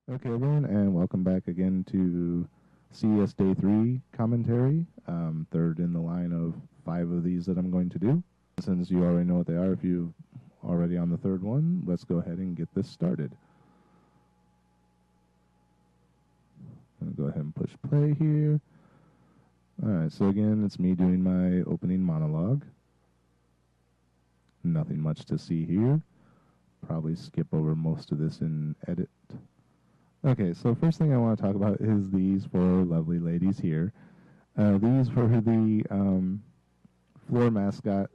Okay, everyone, and welcome back again to CES Day 3 commentary. Third in the line of 5 of these that I'm going to do. Since you already know what they are, if you're already on the third one, let's go ahead and get this started. I'm going to go ahead and push play here. Alright, so again, it's me doing my opening monologue. Nothing much to see here. Probably skip over most of this in edit. Okay, so first thing I want to talk about is these four lovely ladies here. These were the floor mascot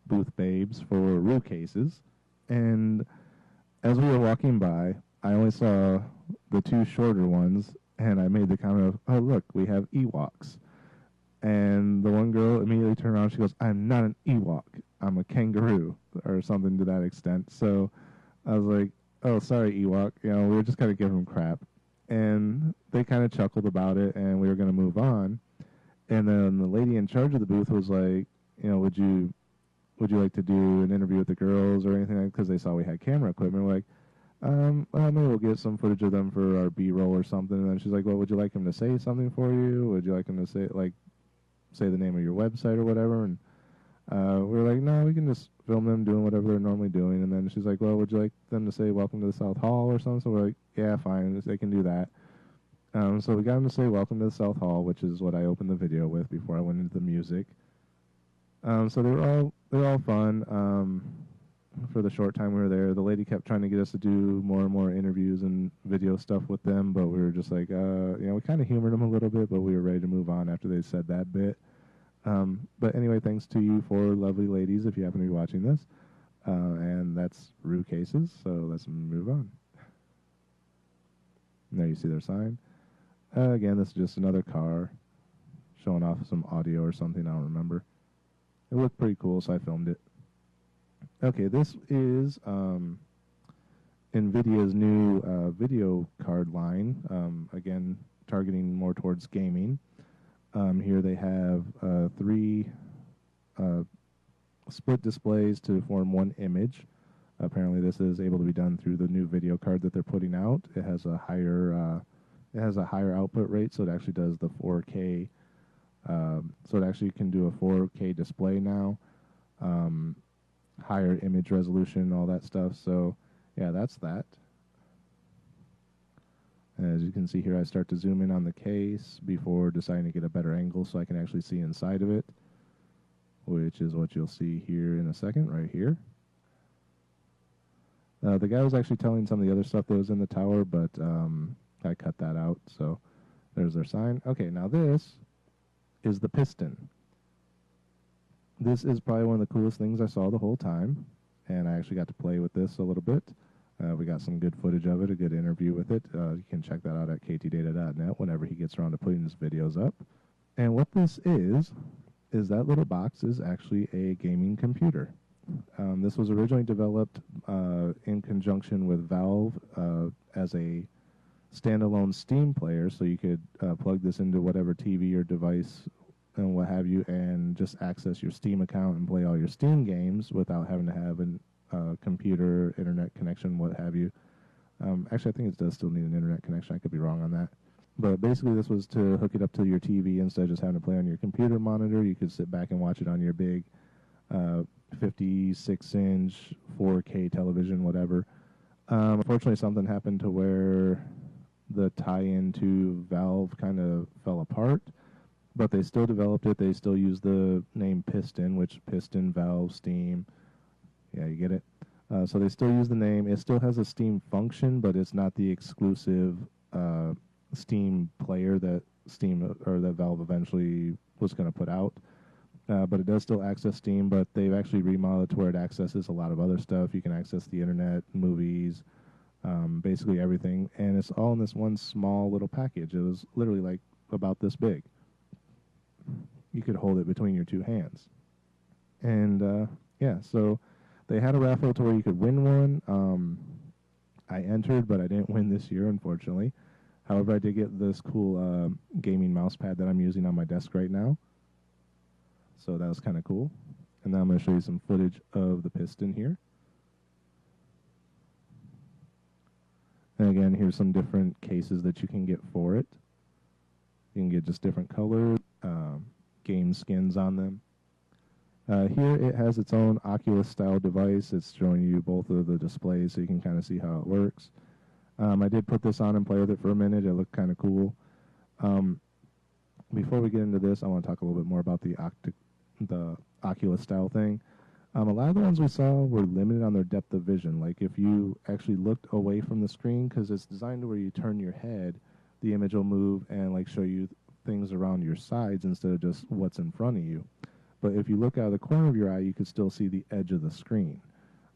booth babes for Rue cases. And as we were walking by, I only saw the two shorter ones, and I made the comment of, oh, look, we have Ewoks. And the one girl immediately turned around, she goes, I'm not an Ewok, I'm a kangaroo, or something to that extent. So I was like, oh, sorry, Ewok. We were just kind of giving them crap. And they kind of chuckled about it, and we were going to move on. And then the lady in charge of the booth was like, would you like to do an interview with the girls or anything? Because they saw we had camera equipment. We're like, well, maybe we'll get some footage of them for our B-roll or something. And then she's like, well, would you like them to say something for you? Would you like them to say the name of your website or whatever? And we were like, no, we can just film them doing whatever they're normally doing. And then she's like, well, would you like them to say welcome to the South Hall or something? So we're like, yeah, fine, they can do that. So we got them to say welcome to the South Hall, which is what I opened the video with before I went into the music. So they were all fun. For the short time we were there, the lady kept trying to get us to do more and more interviews and video stuff with them, but we were just like, we kind of humored them a little bit, but we were ready to move on after they said that bit. But anyway, thanks to you four lovely ladies if you happen to be watching this. And that's Rue Cases, so let's move on. There you see their sign. Again, this is just another car showing off some audio or something, I don't remember. It looked pretty cool, so I filmed it. Okay, this is NVIDIA's new video card line, again, targeting more towards gaming. Here they have 3 split displays to form one image. Apparently, this is able to be done through the new video card that they're putting out. It has a higher output rate, so it actually does the 4K. So it actually can do a 4K display now, higher image resolution, all that stuff. So yeah, that's that. As you can see here, I start to zoom in on the case before deciding to get a better angle so I can actually see inside of it, which is what you'll see here in a second, right here. The guy was actually telling some of the other stuff that was in the tower, but I cut that out, so there's their sign. Okay, now this is the piston. This is probably one of the coolest things I saw the whole time, and I actually got to play with this a little bit. We got some good footage of it, a good interview with it. You can check that out at ktdata.net whenever he gets around to putting his videos up. And what this is that little box is actually a gaming computer. This was originally developed in conjunction with Valve as a standalone Steam player, so you could plug this into whatever TV or device and what have you, and just access your Steam account and play all your Steam games without having to have a computer, internet connection, what have you. Actually, I think it does still need an internet connection. I could be wrong on that. But basically, this was to hook it up to your TV instead of just having to play on your computer monitor. You could sit back and watch it on your big 56-inch 4K television, whatever. Unfortunately, something happened to where the tie-in to Valve kind of fell apart, but they still developed it. They still use the name Piston, which Piston, Valve, Steam. Yeah, you get it? So they still use the name. It still has a Steam function, but it's not the exclusive Steam player that that Valve eventually was going to put out. But it does still access Steam, but they've actually remodeled to where it accesses a lot of other stuff. You can access the internet, movies, basically everything, and it's all in this one small little package. It was literally like about this big. You could hold it between your two hands. And yeah, so they had a raffle to where you could win one. I entered, but I didn't win this year, unfortunately. However, I did get this cool gaming mouse pad that I'm using on my desk right now. So that was kind of cool. And now I'm going to show you some footage of the piston here. And again, here's some different cases that you can get for it. You can get just different colors, game skins on them. Here it has its own Oculus-style device. It's showing you both of the displays so you can kind of see how it works. I did put this on and play with it for a minute. It looked kind of cool. Before we get into this, I want to talk a little bit more about the Oculus-style thing. A lot of the ones we saw were limited on their depth of vision. Like if you actually looked away from the screen, because it's designed to where you turn your head, the image will move and like show you things around your sides instead of just what's in front of you. But if you look out of the corner of your eye, you could still see the edge of the screen.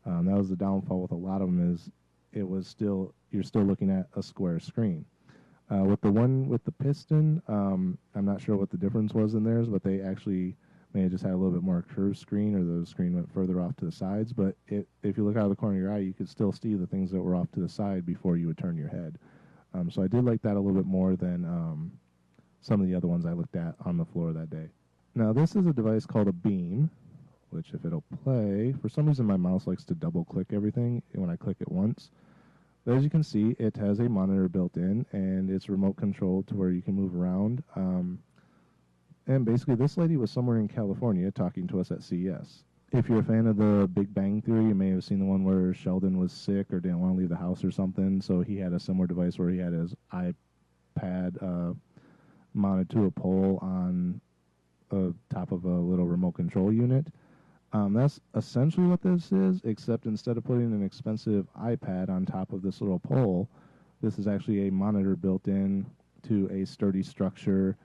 That was the downfall with a lot of them, is you're still looking at a square screen. With the one with the piston, I'm not sure what the difference was in theirs, but they actually may have just had a little bit more curved screen, or the screen went further off to the sides. But if you look out of the corner of your eye, you could still see the things that were off to the side before you would turn your head. So I did like that a little bit more than some of the other ones I looked at on the floor that day. Now, this is a device called a Beam, which if it'll play, for some reason my mouse likes to double-click everything when I click it once. But as you can see, it has a monitor built in, and it's remote controlled to where you can move around. And basically, this lady was somewhere in California talking to us at CES. If you're a fan of the Big Bang Theory, you may have seen the one where Sheldon was sick or didn't want to leave the house or something, so he had a similar device where he had his iPad mounted to a pole on top of a little remote control unit. That's essentially what this is, except instead of putting an expensive iPad on top of this little pole, this is actually a monitor built in to a sturdy structure.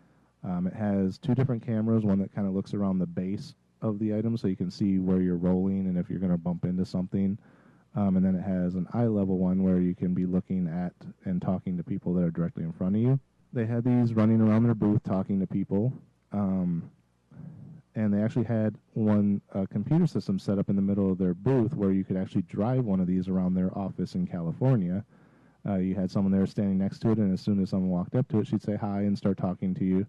It has two different cameras, one that kind of looks around the base of the item so you can see where you're rolling and if you're going to bump into something. And then it has an eye-level one where you can be looking at and talking to people that are directly in front of you. They had these running around their booth talking to people. And they actually had one computer system set up in the middle of their booth where you could actually drive one of these around their office in California. You had someone there standing next to it, and as soon as someone walked up to it, she'd say hi and start talking to you.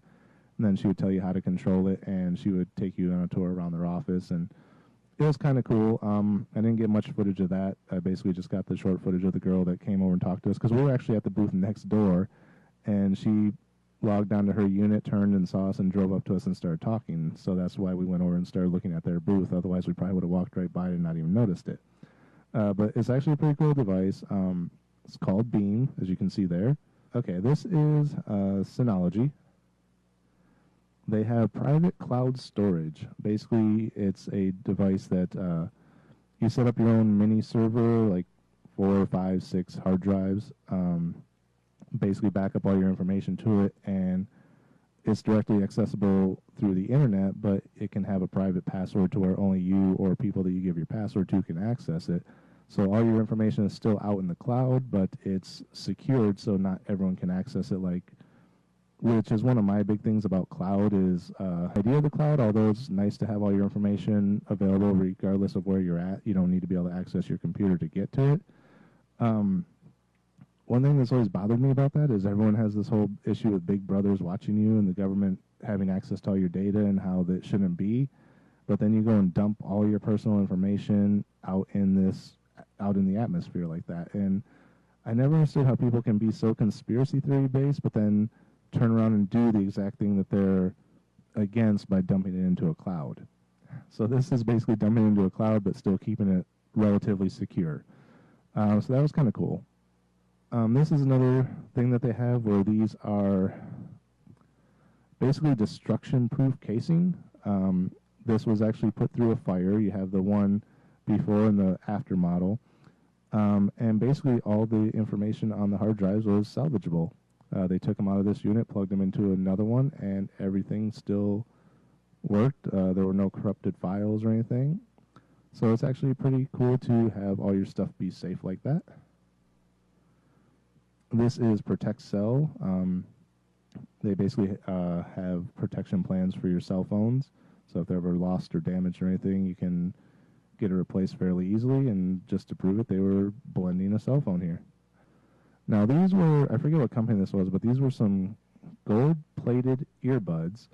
And then she would tell you how to control it, and she would take you on a tour around their office. And it was kind of cool. I didn't get much footage of that. I basically just got the short footage of the girl that came over and talked to us, because we were actually at the booth next door, and she logged onto her unit, turned and saw us, and drove up to us and started talking. So that's why we went over and started looking at their booth. Otherwise, we probably would have walked right by it and not even noticed it. But it's actually a pretty cool device. It's called Beam, as you can see there. Okay, this is Synology. They have private cloud storage. Basically, it's a device that you set up your own mini server, like 4, 5, 6 hard drives. Basically back up all your information to it, and it's directly accessible through the internet, but it can have a private password to where only you or people that you give your password to can access it. So all your information is still out in the cloud, but it's secured so not everyone can access it, which is one of my big things about cloud is the idea of the cloud. Although it's nice to have all your information available regardless of where you're at, you don't need to be able to access your computer to get to it. One thing that's always bothered me about that is everyone has this whole issue with big brothers watching you and the government having access to all your data and how that shouldn't be. But then you go and dump all your personal information out in the atmosphere like that. And I never understood how people can be so conspiracy theory based, but then turn around and do the exact thing that they're against by dumping it into a cloud. So this is basically dumping it into a cloud, but still keeping it relatively secure. So that was kind of cool. This is another thing that they have where these are basically destruction-proof casing. This was actually put through a fire. You have the one before and the after model. And basically all the information on the hard drives was salvageable. They took them out of this unit, plugged them into another one, and everything still worked. There were no corrupted files or anything. So it's actually pretty cool to have all your stuff be safe like that. This is Protect Cell. They basically have protection plans for your cell phones. So if they're ever lost or damaged or anything, you can get it replaced fairly easily. And just to prove it, they were blending a cell phone here. Now these were, I forget what company this was, but these were some gold-plated earbuds.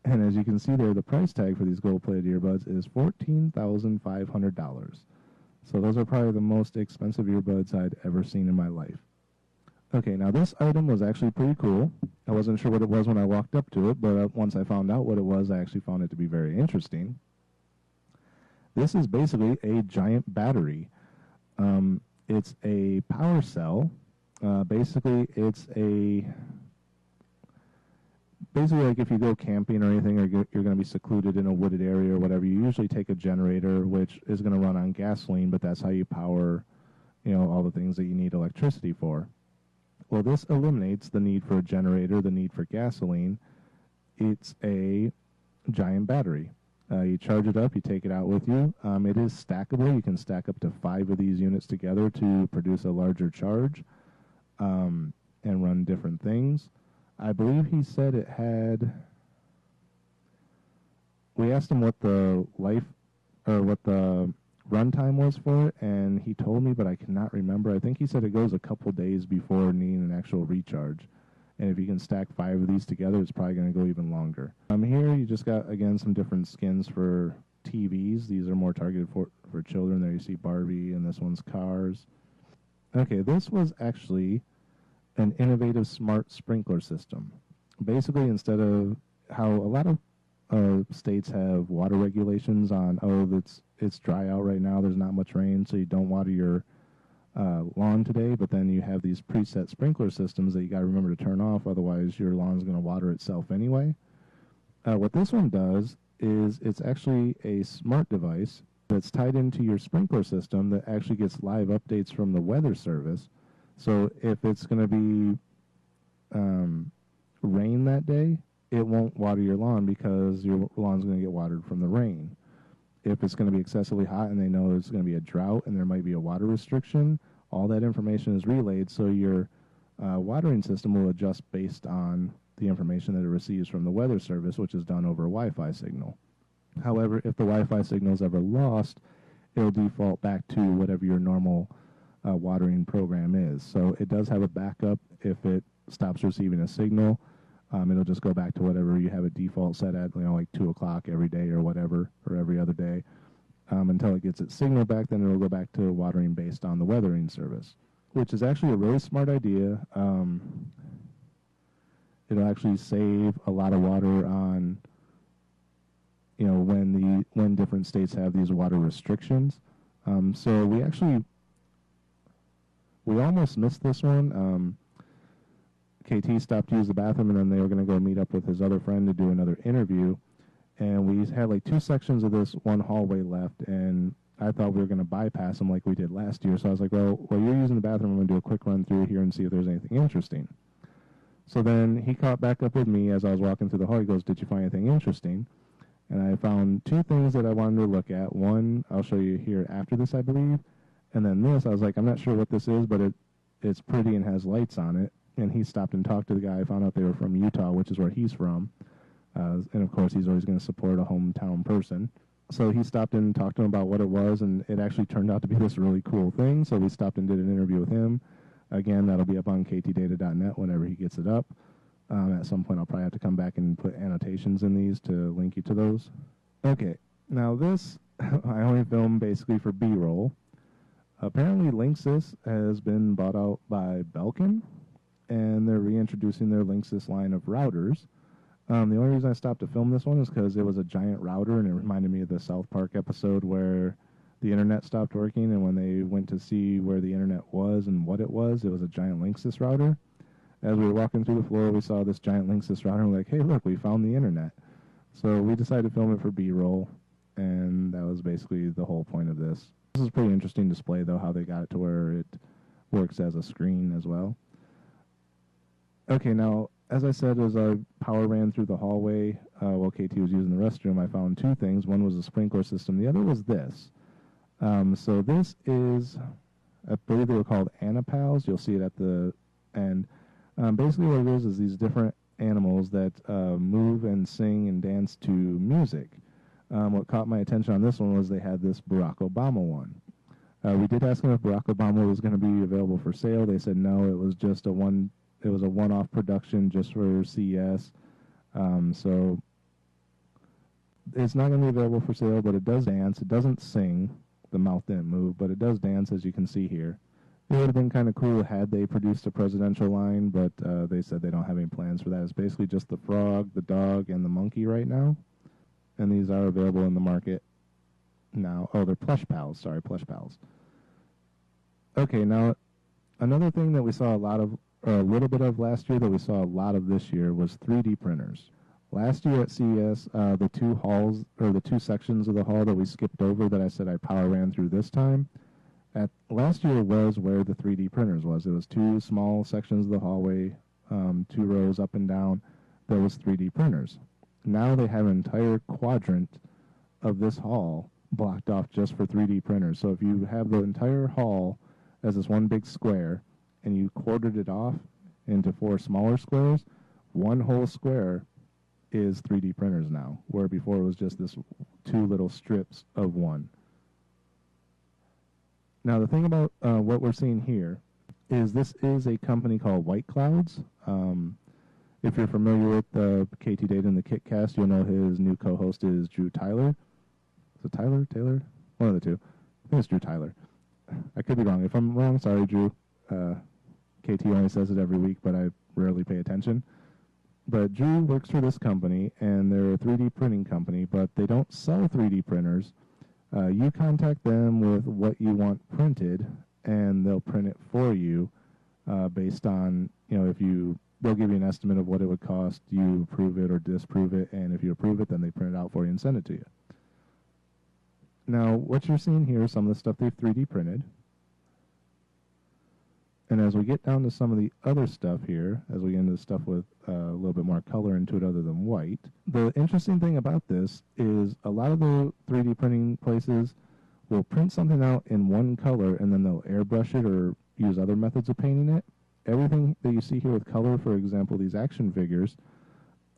And as you can see there, the price tag for these gold-plated earbuds is $14,500. So those are probably the most expensive earbuds I'd ever seen in my life. Okay, now this item was actually pretty cool. I wasn't sure what it was when I walked up to it, but once I found out what it was, I actually found it to be very interesting. This is basically a giant battery. It's a power cell. Basically, basically like if you go camping or anything, or you're going to be secluded in a wooded area or whatever, you usually take a generator, which is going to run on gasoline, but that's how you power, all the things that you need electricity for. Well, this eliminates the need for a generator, the need for gasoline. It's a giant battery. You charge it up, you take it out with you. It is stackable. You can stack up to 5 of these units together to produce a larger charge and run different things. I believe he said it had... We asked him what the what the runtime was for it, and he told me, but I cannot remember. I think he said it goes a couple days before needing an actual recharge. And if you can stack 5 of these together, it's probably going to go even longer. Here you just got, again, some different skins for TVs. These are more targeted for children. There you see Barbie, and this one's Cars. Okay, this was actually an innovative smart sprinkler system. Basically, instead of how a lot of states have water regulations on, it's dry out right now, there's not much rain, so you don't water your lawn today, but then you have these preset sprinkler systems that you got to remember to turn off, otherwise your lawn's going to water itself anyway. What this one does is it's actually a smart device that's tied into your sprinkler system that actually gets live updates from the weather service. So if it's going to be rain that day, it won't water your lawn because your lawn's going to get watered from the rain. If it's going to be excessively hot and they know it's going to be a drought and there might be a water restriction, all that information is relayed, so your watering system will adjust based on the information that it receives from the weather service, which is done over a Wi-Fi signal. However, if the Wi-Fi signal is ever lost, it'll default back to whatever your normal watering program is. So it does have a backup if it stops receiving a signal. It'll just go back to whatever you have a default set at, like 2 o'clock every day or whatever, or every other day, until it gets its signal back. Then it'll go back to watering based on the weathering service, which is actually a really smart idea. It'll actually save a lot of water on, when different states have these water restrictions. So we almost missed this one. KT stopped to use the bathroom, and then they were going to go meet up with his other friend to do another interview. And we had like 2 sections of this one hallway left, and I thought we were going to bypass them like we did last year. So I was like, well, while you're using the bathroom, I'm going to do a quick run through here and see if there's anything interesting. So then he caught back up with me as I was walking through the hall. He goes, did you find anything interesting? And I found 2 things that I wanted to look at. One, I'll show you here after this, I believe. And then this, I was like, I'm not sure what this is, but it's pretty and has lights on it. And he stopped and talked to the guy. I found out they were from Utah, which is where he's from. And, of course, he's always going to support a hometown person. So he stopped in and talked to him about what it was, and it actually turned out to be this really cool thing. So we stopped and did an interview with him. Again, that'll be up on ktdata.net whenever he gets it up. At some point, I'll probably have to come back and put annotations in these to link you to those. Okay, now this I only filmed basically for B-roll. Apparently, Linksys has been bought out by Belkin, and they're reintroducing their Linksys line of routers. The only reason I stopped to film this one is because it was a giant router, and it reminded me of the South Park episode where the internet stopped working, and when they went to see where the internet was and what it was a giant Linksys router. As we were walking through the floor, we saw this giant Linksys router, and we're like, hey, look, we found the internet. So we decided to film it for B-roll, and that was basically the whole point of this. This is a pretty interesting display, though, how they got it to where it works as a screen as well. Okay, now, as I said, as I power ran through the hallway while KT was using the restroom, I found 2 things. One was a sprinkler system. The other was this. So this is, I believe they were called Anapals. You'll see it at the end. Basically what it is these different animals that move and sing and dance to music. What caught my attention on this one was they had this Barack Obama one. We did ask them if Barack Obama was going to be available for sale. They said no, it was just a one-off production just for CES. So it's not going to be available for sale, but it does dance. It doesn't sing. The mouth didn't move, but it does dance, as you can see here. It would have been kind of cool had they produced a presidential line, but they said they don't have any plans for that. It's basically just the frog, the dog, and the monkey right now. And these are available in the market now. Oh, they're plush pals. Sorry, plush pals. Okay, now another thing that we saw a little bit of last year that we saw a lot of this year was 3D printers. Last year at CES, the two halls, or the two sections of the hall that we skipped over that I said I power ran through this time, last year was where the 3D printers was. It was two small sections of the hallway, 2 rows up and down, that was 3D printers. Now they have an entire quadrant of this hall blocked off just for 3D printers. So if you have the entire hall as this one big square, and you quartered it off into 4 smaller squares, one whole square is 3D printers now, where before it was just this 2 little strips of one. Now, the thing about what we're seeing here is this is a company called White Clouds. If you're familiar with KT Data and the KitCast, you'll know his new co-host is Drew Tyler. Is it Tyler? Taylor? One of the two. I think it's Drew Tyler. I could be wrong. If I'm wrong, sorry, Drew. KT only says it every week, but I rarely pay attention. But Drew works for this company, and they're a 3D printing company, but they don't sell 3D printers. You contact them with what you want printed, and they'll print it for you based on, they'll give you an estimate of what it would cost. You approve it or disapprove it, and if you approve it, then they print it out for you and send it to you. Now, what you're seeing here is some of the stuff they've 3D printed. And as we get down to some of the other stuff here, as we get into the stuff with a little bit more color into it other than white, the interesting thing about this is a lot of the 3D printing places will print something out in one color and then they'll airbrush it or use other methods of painting it. Everything that you see here with color, for example, these action figures,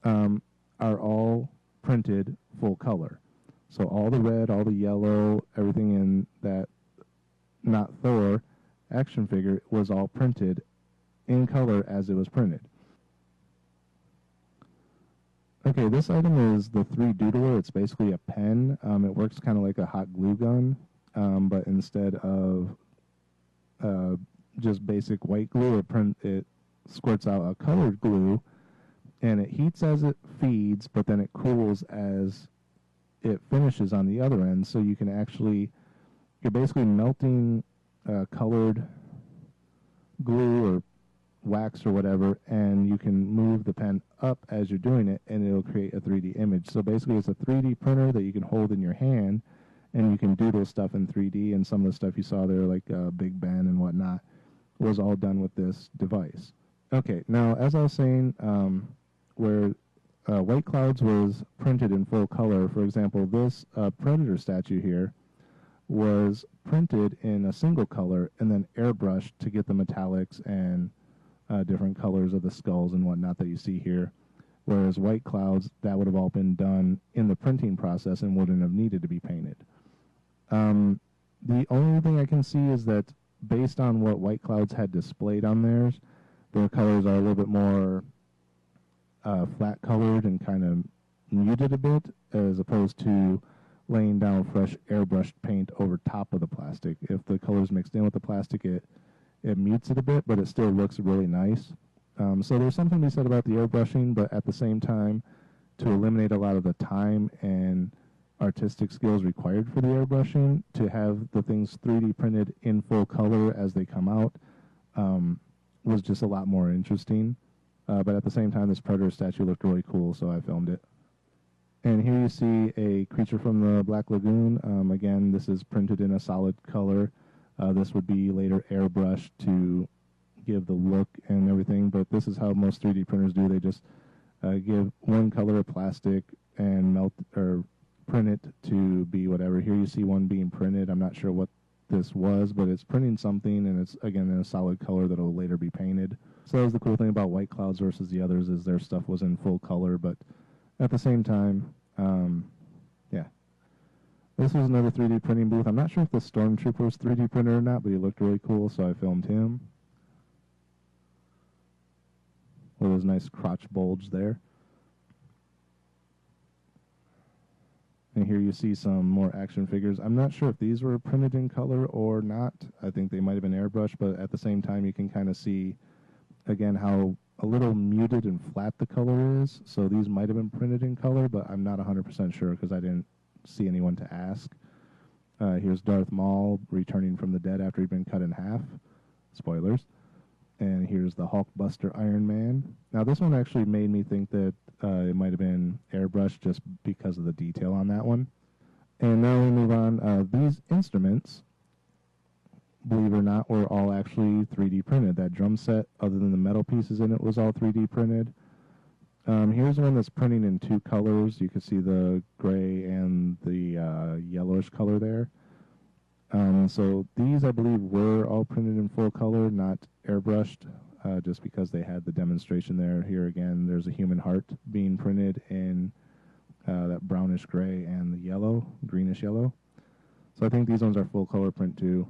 are all printed full color. So all the red, all the yellow, everything in that Not Thor action figure was all printed in color as it was printed. Okay, this item is the 3 Doodler. It's basically a pen. It works kind of like a hot glue gun, but instead of just basic white glue, it squirts out a colored glue, and it heats as it feeds, but then it cools as it finishes on the other end, so you can you're basically melting colored glue or wax or whatever, and you can move the pen up as you're doing it, and it'll create a 3D image. So basically it's a 3D printer that you can hold in your hand, and you can doodle stuff in 3D, and some of the stuff you saw there, like Big Ben and whatnot, was all done with this device. Okay, now as I was saying, where White Clouds was printed in full color, for example, this Predator statue here was printed in a single color and then airbrushed to get the metallics and different colors of the skulls and whatnot that you see here. Whereas White Clouds, that would have all been done in the printing process and wouldn't have needed to be painted. The only thing I can see is that based on what White Clouds had displayed on theirs, their colors are a little bit more flat colored and kind of muted a bit, as opposed to laying down fresh airbrushed paint over top of the plastic. If the color's mixed in with the plastic, it mutes it a bit, but it still looks really nice. So there's something to be said about the airbrushing, but at the same time, to eliminate a lot of the time and artistic skills required for the airbrushing, to have the things 3D printed in full color as they come out was just a lot more interesting. But at the same time, this Predator statue looked really cool, so I filmed it. And here you see a creature from the Black Lagoon. Again, this is printed in a solid color. This would be later airbrushed to give the look and everything, but this is how most 3D printers do. They just give one color of plastic and melt or print it to be whatever. Here you see one being printed. I'm not sure what this was, but it's printing something, and it's, again, in a solid color that will later be painted. So that was the cool thing about White Clouds versus the others, is their stuff was in full color, but at the same time, yeah. This was another 3D printing booth. I'm not sure if the Stormtrooper was 3D printed or not, but he looked really cool, so I filmed him. With his nice crotch bulge there. And here you see some more action figures. I'm not sure if these were printed in color or not. I think they might have been airbrushed, but at the same time you can kind of see, again, how a little muted and flat the color is. So these might have been printed in color, but I'm not 100% sure because I didn't see anyone to ask. Here's Darth Maul returning from the dead after he'd been cut in half. Spoilers. And here's the Hulkbuster Iron Man. Now this one actually made me think that it might have been airbrushed just because of the detail on that one. And now we move on. These instruments, believe it or not, were all actually 3D printed. That drum set, other than the metal pieces in it, was all 3D printed. Here's one that's printing in two colors. You can see the gray and the yellowish color there. So these, I believe, were all printed in full color, not airbrushed, just because they had the demonstration there. Here again, there's a human heart being printed in that brownish gray and the yellow, greenish yellow. So I think these ones are full color print too.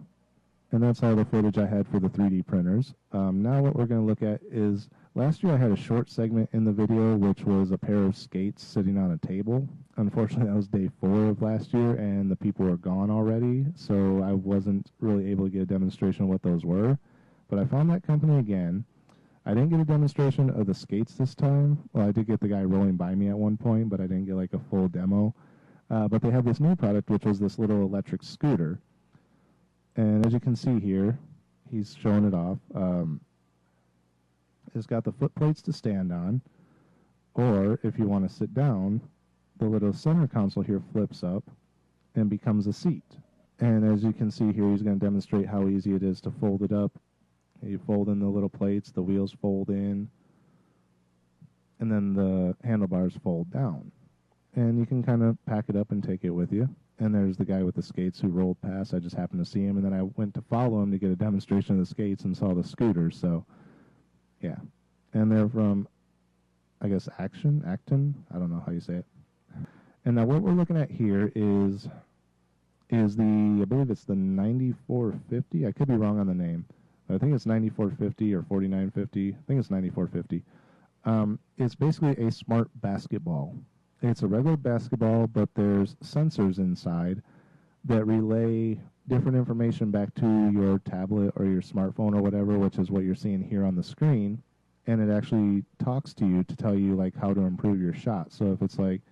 And that's all the footage I had for the 3D printers. Now what we're going to look at is, last year I had a short segment in the video which was a pair of skates sitting on a table. Unfortunately, that was day 4 of last year and the people were gone already, so I wasn't really able to get a demonstration of what those were. But I found that company again. I didn't get a demonstration of the skates this time. Well, I did get the guy rolling by me at one point, but I didn't get like a full demo. But they have this new product, which was this little electric scooter. And as you can see here, he's showing it off. It's got the foot plates to stand on, or if you want to sit down, the little center console here flips up and becomes a seat. And as you can see here, he's going to demonstrate how easy it is to fold it up. You fold in the little plates, the wheels fold in, and then the handlebars fold down. And you can kind of pack it up and take it with you. And there's the guy with the skates who rolled past. I just happened to see him, and then I went to follow him to get a demonstration of the skates and saw the scooters. So, yeah. And they're from, I guess, Acton? I don't know how you say it. And now what we're looking at here is the, I believe it's the 9450. I could be wrong on the name. I think it's 9450 or 4950. I think it's 9450. It's basically a smart basketball. It's a regular basketball, but there's sensors inside that relay different information back to your tablet or your smartphone or whatever, which is what you're seeing here on the screen. And it actually talks to you to tell you like how to improve your shot. So if it's like,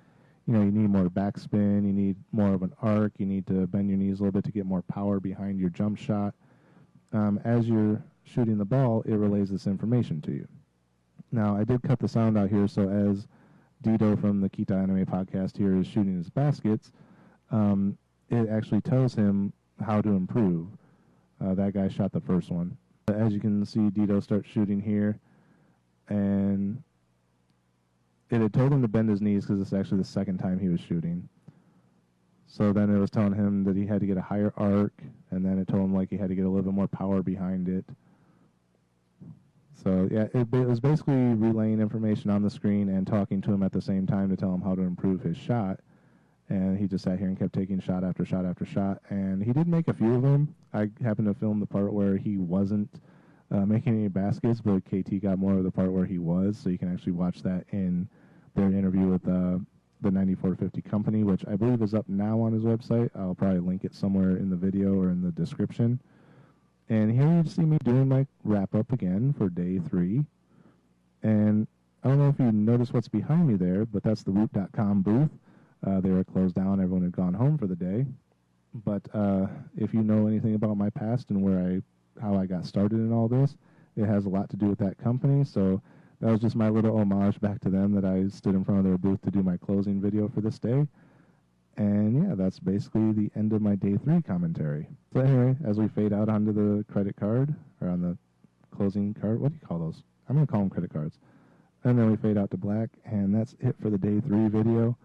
you know, you need more backspin, you need more of an arc, you need to bend your knees a little bit to get more power behind your jump shot. As you're shooting the ball, it relays this information to you. Now, I did cut the sound out here, so as Dito from the Kita Anime podcast here is shooting his baskets, it actually tells him how to improve. That guy shot the first one. As you can see, Dito starts shooting here, and it had told him to bend his knees because it's actually the second time he was shooting. So then it was telling him that he had to get a higher arc, and then it told him like he had to get a little bit more power behind it. So yeah, it was basically relaying information on the screen and talking to him at the same time to tell him how to improve his shot. And he just sat here and kept taking shot after shot after shot. And he did make a few of them. I happened to film the part where he wasn't making any baskets, but KT got more of the part where he was. So you can actually watch that in their interview with the 9450 company, which I believe is up now on his website. I'll probably link it somewhere in the video or in the description. And here you see me doing my wrap-up again for day 3. And I don't know if you noticed what's behind me there, but that's the Woot.com booth. They were closed down. Everyone had gone home for the day. But if you know anything about my past and how I got started in all this, it has a lot to do with that company. So that was just my little homage back to them, that I stood in front of their booth to do my closing video for this day. And yeah, that's basically the end of my day 3 commentary. So anyway, as we fade out onto the credit card, or on the closing card, what do you call those? I'm going to call them credit cards. And then we fade out to black, and that's it for the day 3 video.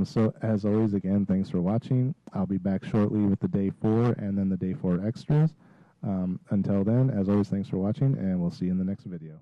So as always, again, thanks for watching. I'll be back shortly with the day 4 and then the day 4 extras. Until then, as always, thanks for watching, and we'll see you in the next video.